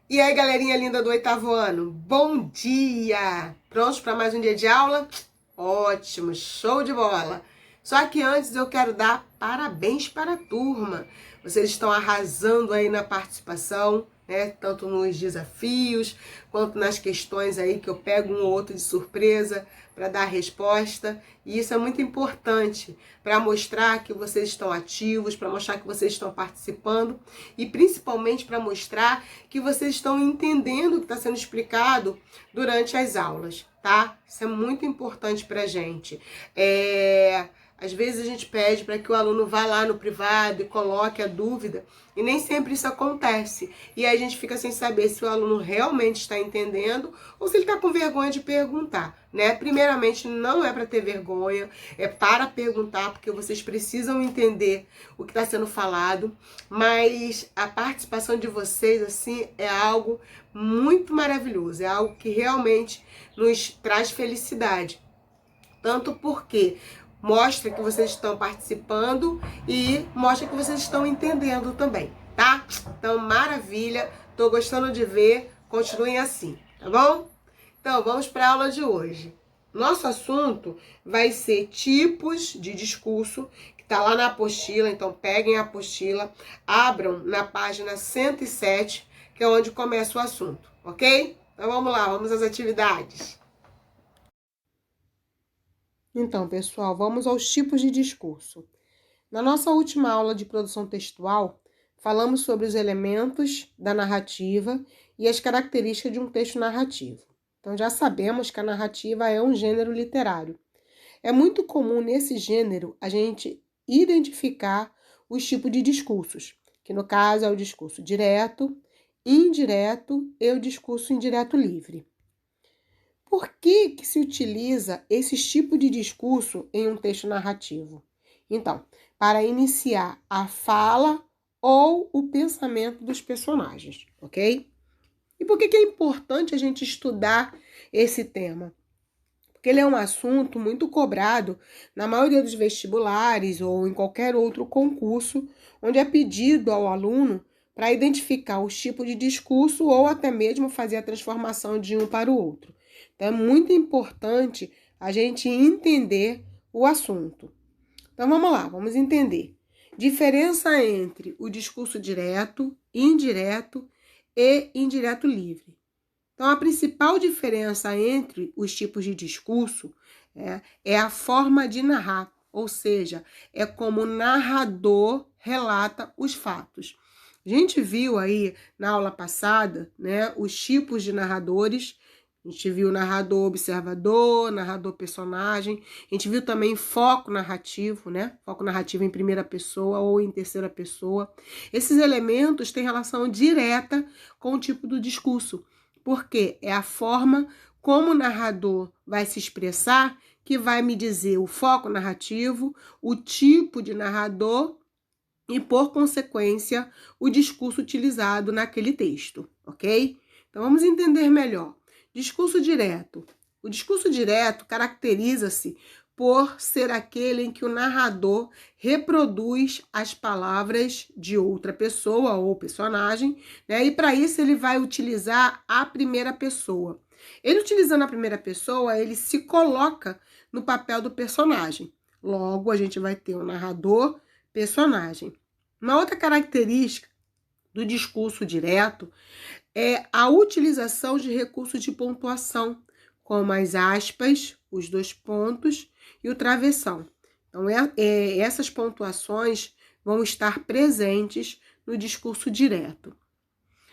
E aí, galerinha linda do 8º ano, bom dia! Prontos para mais um dia de aula? Ótimo, show de bola! Só que antes eu quero dar parabéns para a turma. Vocês estão arrasando aí na participação, né? Tanto nos desafios, quanto nas questões aí que eu pego um ou outro de surpresa para dar a resposta. E isso é muito importante para mostrar que vocês estão ativos, para mostrar que vocês estão participando e principalmente para mostrar que vocês estão entendendo o que está sendo explicado durante as aulas, tá? Isso é muito importante para a gente. Às vezes a gente pede para que o aluno vá lá no privado e coloque a dúvida, e nem sempre isso acontece. E aí a gente fica sem saber se o aluno realmente está entendendo ou se ele está com vergonha de perguntar, né? Primeiramente, não é para ter vergonha, é para perguntar, porque vocês precisam entender o que está sendo falado, mas a participação de vocês, assim, é algo muito maravilhoso, é algo que realmente nos traz felicidade. Tanto porque mostra que vocês estão participando e mostra que vocês estão entendendo também, tá? Então, maravilha, tô gostando de ver, continuem assim, tá bom? Então, vamos para a aula de hoje. Nosso assunto vai ser tipos de discurso, que tá lá na apostila, então peguem a apostila, abram na página 107, que é onde começa o assunto, ok? Então, vamos lá, vamos às atividades. Então, pessoal, vamos aos tipos de discurso. Na nossa última aula de produção textual, falamos sobre os elementos da narrativa e as características de um texto narrativo. Então, já sabemos que a narrativa é um gênero literário. É muito comum nesse gênero a gente identificar os tipos de discursos, que no caso é o discurso direto, indireto e o discurso indireto livre. Por que se utiliza esse tipo de discurso em um texto narrativo? Então, para iniciar a fala ou o pensamento dos personagens, ok? E por que é importante a gente estudar esse tema? Porque ele é um assunto muito cobrado na maioria dos vestibulares ou em qualquer outro concurso, onde é pedido ao aluno para identificar os tipos de discurso ou até mesmo fazer a transformação de um para o outro. Então, é muito importante a gente entender o assunto. Então, vamos lá, vamos entender. Diferença entre o discurso direto, indireto e indireto livre. Então, a principal diferença entre os tipos de discurso é a forma de narrar, ou seja, é como o narrador relata os fatos. A gente viu aí na aula passada, né, os tipos de narradores. A gente viu narrador observador, narrador personagem. A gente viu também foco narrativo, né? Foco narrativo em primeira pessoa ou em terceira pessoa. Esses elementos têm relação direta com o tipo do discurso, porque é a forma como o narrador vai se expressar que vai me dizer o foco narrativo, o tipo de narrador e, por consequência, o discurso utilizado naquele texto, ok? Então, vamos entender melhor. Discurso direto. O discurso direto caracteriza-se por ser aquele em que o narrador reproduz as palavras de outra pessoa ou personagem, né? E para isso ele vai utilizar a primeira pessoa. Ele utilizando a primeira pessoa, ele se coloca no papel do personagem. Logo, a gente vai ter o narrador, personagem. Uma outra característica do discurso direto é a utilização de recursos de pontuação, como as aspas, os dois pontos e o travessão. Então, essas pontuações vão estar presentes no discurso direto.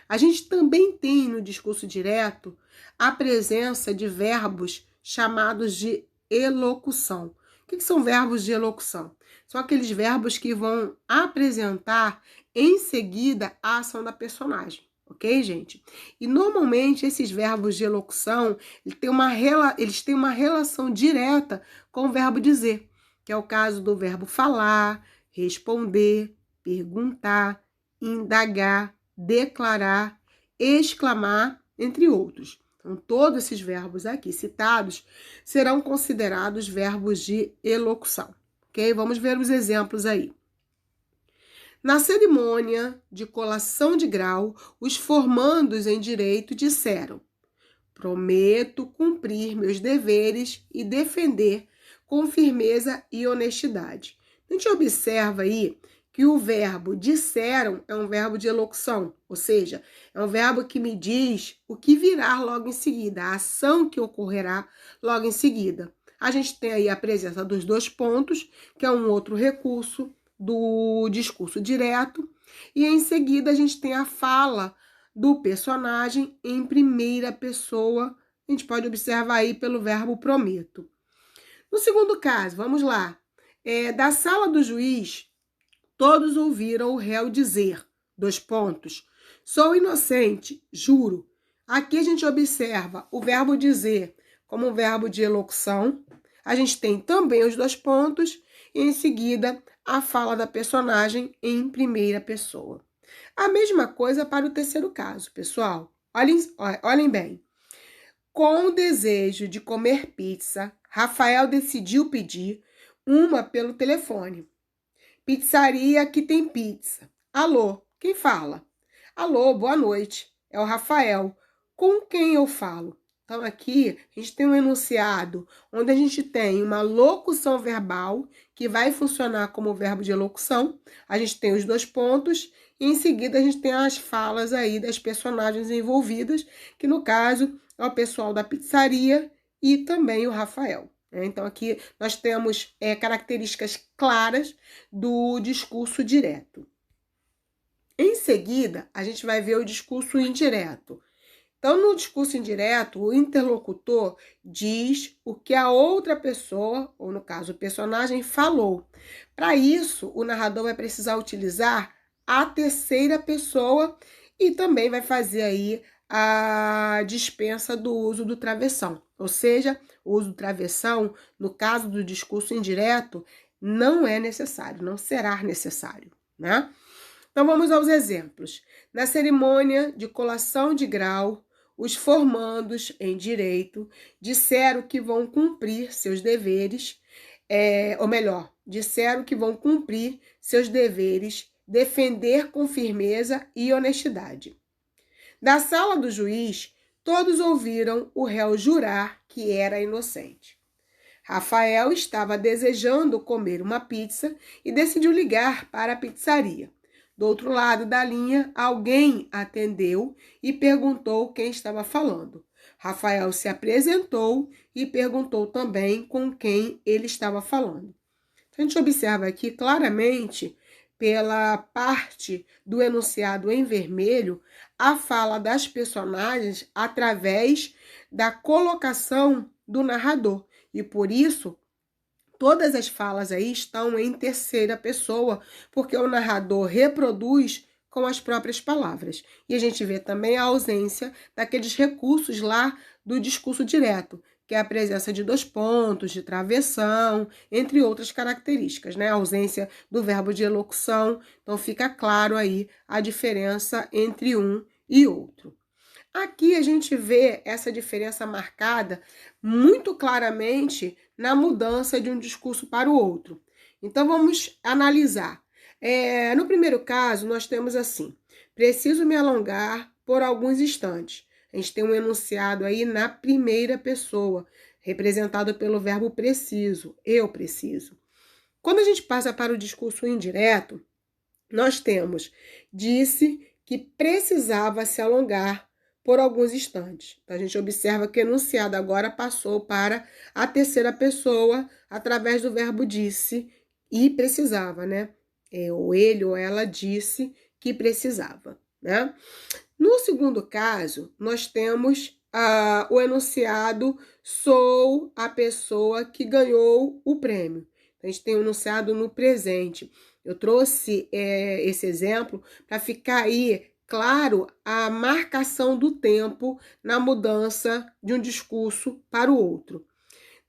A gente também tem no discurso direto a presença de verbos chamados de elocução. O que são verbos de elocução? São aqueles verbos que vão apresentar em seguida a ação da personagem. Ok, gente? E normalmente esses verbos de elocução, eles têm uma relação direta com o verbo dizer, que é o caso do verbo falar, responder, perguntar, indagar, declarar, exclamar, entre outros. Então, todos esses verbos aqui citados serão considerados verbos de elocução, ok? Vamos ver os exemplos aí. Na cerimônia de colação de grau, os formandos em direito disseram: prometo cumprir meus deveres e defender com firmeza e honestidade. A gente observa aí que o verbo disseram é um verbo de elocução, ou seja, é um verbo que me diz o que virá logo em seguida, a ação que ocorrerá logo em seguida. A gente tem aí a presença dos dois pontos, que é um outro recurso do discurso direto, e em seguida a gente tem a fala do personagem em primeira pessoa. A gente pode observar aí pelo verbo prometo. No segundo caso, vamos lá. Da sala do juiz, todos ouviram o réu dizer, dois pontos, sou inocente, juro. Aqui a gente observa o verbo dizer como um verbo de elocução. A gente tem também os dois pontos e em seguida a fala da personagem em primeira pessoa. A mesma coisa para o terceiro caso, pessoal. Olhem bem. Com o desejo de comer pizza, Rafael decidiu pedir uma pelo telefone. Pizzaria que tem pizza. Alô, quem fala? Alô, boa noite. É o Rafael. Com quem eu falo? Então, aqui a gente tem um enunciado onde a gente tem uma locução verbal que vai funcionar como verbo de elocução. A gente tem os dois pontos e em seguida a gente tem as falas aí das personagens envolvidas, que no caso é o pessoal da pizzaria e também o Rafael. Então, aqui nós temos características claras do discurso direto. Em seguida, a gente vai ver o discurso indireto. Então, no discurso indireto, o interlocutor diz o que a outra pessoa, ou no caso o personagem, falou. Para isso, o narrador vai precisar utilizar a terceira pessoa e também vai fazer aí a dispensa do uso do travessão. Ou seja, o uso do travessão, no caso do discurso indireto, não é necessário, não será necessário, né? Então, vamos aos exemplos. Na cerimônia de colação de grau, os formandos em direito disseram que vão cumprir seus deveres, ou melhor, disseram que vão cumprir seus deveres, defender com firmeza e honestidade. Da sala do juiz, todos ouviram o réu jurar que era inocente. Rafael estava desejando comer uma pizza e decidiu ligar para a pizzaria. Do outro lado da linha, alguém atendeu e perguntou quem estava falando. Rafael se apresentou e perguntou também com quem ele estava falando. A gente observa aqui claramente, pela parte do enunciado em vermelho, a fala das personagens através da colocação do narrador. E por isso, todas as falas aí estão em terceira pessoa, porque o narrador reproduz com as próprias palavras. E a gente vê também a ausência daqueles recursos lá do discurso direto, que é a presença de dois pontos, de travessão, entre outras características, né? A ausência do verbo de elocução. Então, fica claro aí a diferença entre um e outro. Aqui a gente vê essa diferença marcada muito claramente na mudança de um discurso para o outro. Então, vamos analisar. No primeiro caso, nós temos assim: preciso me alongar por alguns instantes. A gente tem um enunciado aí na primeira pessoa, representado pelo verbo preciso, eu preciso. Quando a gente passa para o discurso indireto, nós temos: disse que precisava se alongar por alguns instantes. Então, a gente observa que o enunciado agora passou para a terceira pessoa através do verbo disse e precisava, né? Ou ele ou ela disse que precisava, né? No segundo caso, nós temos o enunciado sou a pessoa que ganhou o prêmio. Então, a gente tem o enunciado no presente. Eu trouxe esse exemplo para ficar aí claro a marcação do tempo na mudança de um discurso para o outro.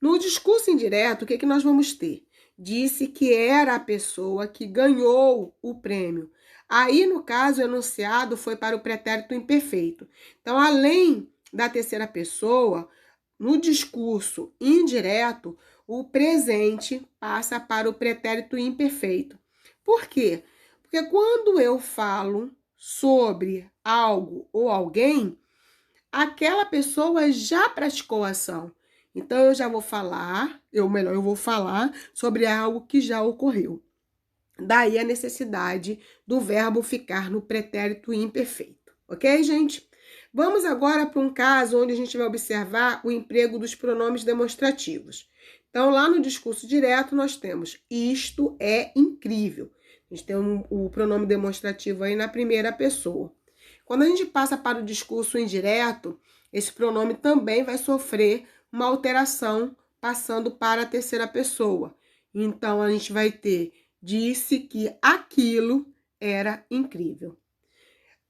No discurso indireto, o que nós vamos ter? Disse que era a pessoa que ganhou o prêmio. Aí, no caso, o enunciado foi para o pretérito imperfeito. Então, além da terceira pessoa, no discurso indireto, o presente passa para o pretérito imperfeito. Por quê? Porque quando eu falo sobre algo ou alguém, aquela pessoa já praticou a ação. Então, eu já vou falar, eu vou falar sobre algo que já ocorreu. Daí a necessidade do verbo ficar no pretérito imperfeito. Ok, gente? Vamos agora para um caso onde a gente vai observar o emprego dos pronomes demonstrativos. Então, lá no discurso direto, nós temos isto é incrível. A gente tem o pronome demonstrativo aí na primeira pessoa. Quando a gente passa para o discurso indireto, esse pronome também vai sofrer uma alteração passando para a terceira pessoa. Então, a gente vai ter disse que aquilo era incrível.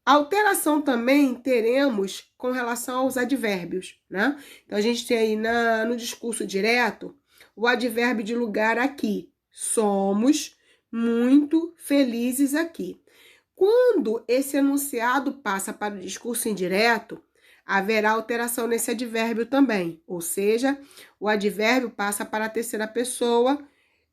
Alteração também teremos com relação aos advérbios, né? Então, a gente tem aí no discurso direto o advérbio de lugar aqui. Somos muito felizes aqui. Quando esse enunciado passa para o discurso indireto, haverá alteração nesse advérbio também, ou seja, o advérbio passa para a terceira pessoa,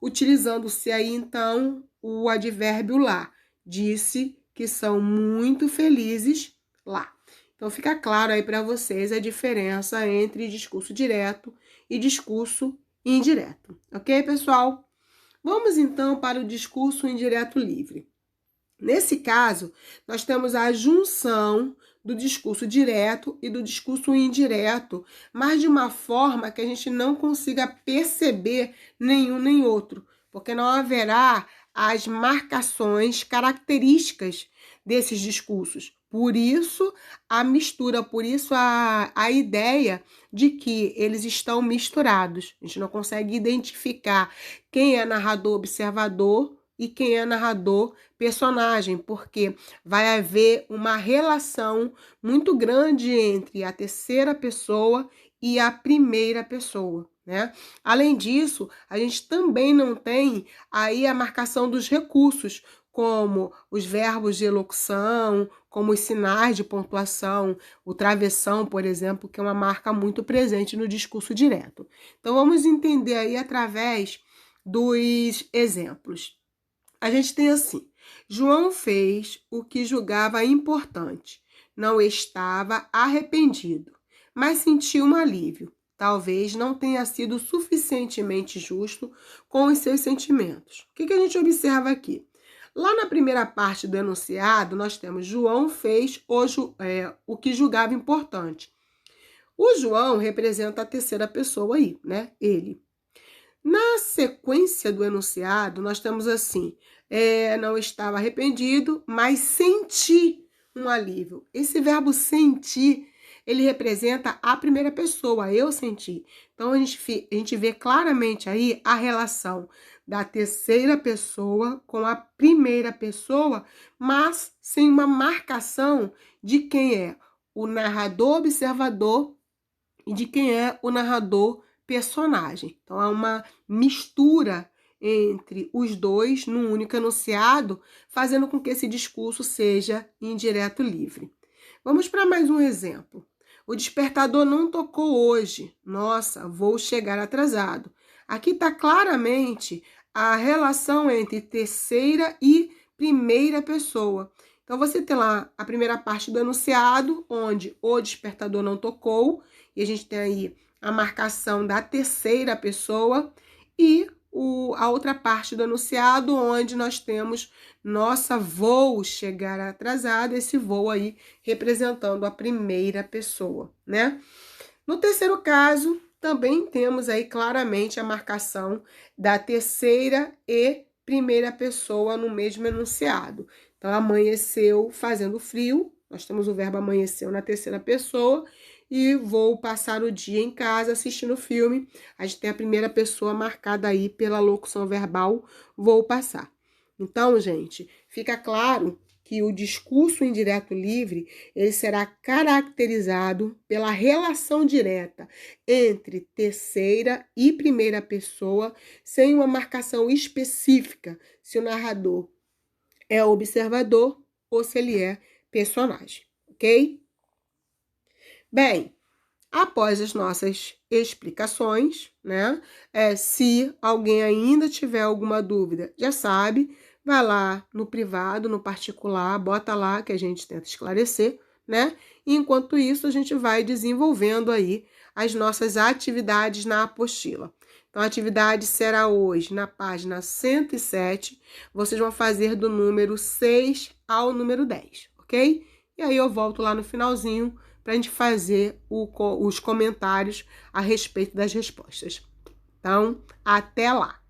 utilizando-se aí então o advérbio lá. Disse que são muito felizes lá. Então fica claro aí para vocês a diferença entre discurso direto e discurso indireto. Ok, pessoal? Vamos então para o discurso indireto livre. Nesse caso, nós temos a junção do discurso direto e do discurso indireto, mas de uma forma que a gente não consiga perceber nenhum nem outro, porque não haverá as marcações características desses discursos. Por isso, a mistura, por isso a ideia de que eles estão misturados. A gente não consegue identificar quem é narrador-observador e quem é narrador personagem, porque vai haver uma relação muito grande entre a terceira pessoa e a primeira pessoa, né? Além disso, a gente também não tem aí a marcação dos recursos, como os verbos de elocução, como os sinais de pontuação, o travessão, por exemplo, que é uma marca muito presente no discurso direto. Então, vamos entender aí através dos exemplos. A gente tem assim: João fez o que julgava importante. Não estava arrependido, mas sentiu um alívio. Talvez não tenha sido suficientemente justo com os seus sentimentos. O que a gente observa aqui? Lá na primeira parte do enunciado, nós temos João fez o que julgava importante. O João representa a terceira pessoa aí, né? Ele. Na sequência do enunciado, nós temos assim: não estava arrependido, mas senti um alívio. Esse verbo sentir, ele representa a primeira pessoa, eu senti. Então, a gente vê claramente aí a relação da terceira pessoa com a primeira pessoa, mas sem uma marcação de quem é o narrador observador e de quem é o narrador personagem. Então, há uma mistura entre os dois num único enunciado, fazendo com que esse discurso seja indireto livre. Vamos para mais um exemplo. O despertador não tocou hoje. Nossa, vou chegar atrasado. Aqui está claramente a relação entre terceira e primeira pessoa. Então, você tem lá a primeira parte do enunciado, onde o despertador não tocou, e a gente tem aí a marcação da terceira pessoa, e a outra parte do enunciado, onde nós temos nossa, vou chegar atrasado, esse vou aí representando a primeira pessoa, né? No terceiro caso, também temos aí claramente a marcação da terceira e primeira pessoa no mesmo enunciado. Então, amanheceu fazendo frio, nós temos o verbo amanheceu na terceira pessoa, e vou passar o dia em casa assistindo filme. A gente tem a primeira pessoa marcada aí pela locução verbal, vou passar. Então, gente, fica claro que o discurso indireto livre, ele será caracterizado pela relação direta entre terceira e primeira pessoa, sem uma marcação específica, se o narrador é observador ou se ele é personagem, ok? Bem, após as nossas explicações, né? Se alguém ainda tiver alguma dúvida, já sabe, vai lá no privado, no particular, bota lá que a gente tenta esclarecer, né? E enquanto isso, a gente vai desenvolvendo aí as nossas atividades na apostila. Então, a atividade será hoje na página 107. Vocês vão fazer do número 6 ao número 10, ok? E aí eu volto lá no finalzinho para a gente fazer os comentários a respeito das respostas. Então, até lá!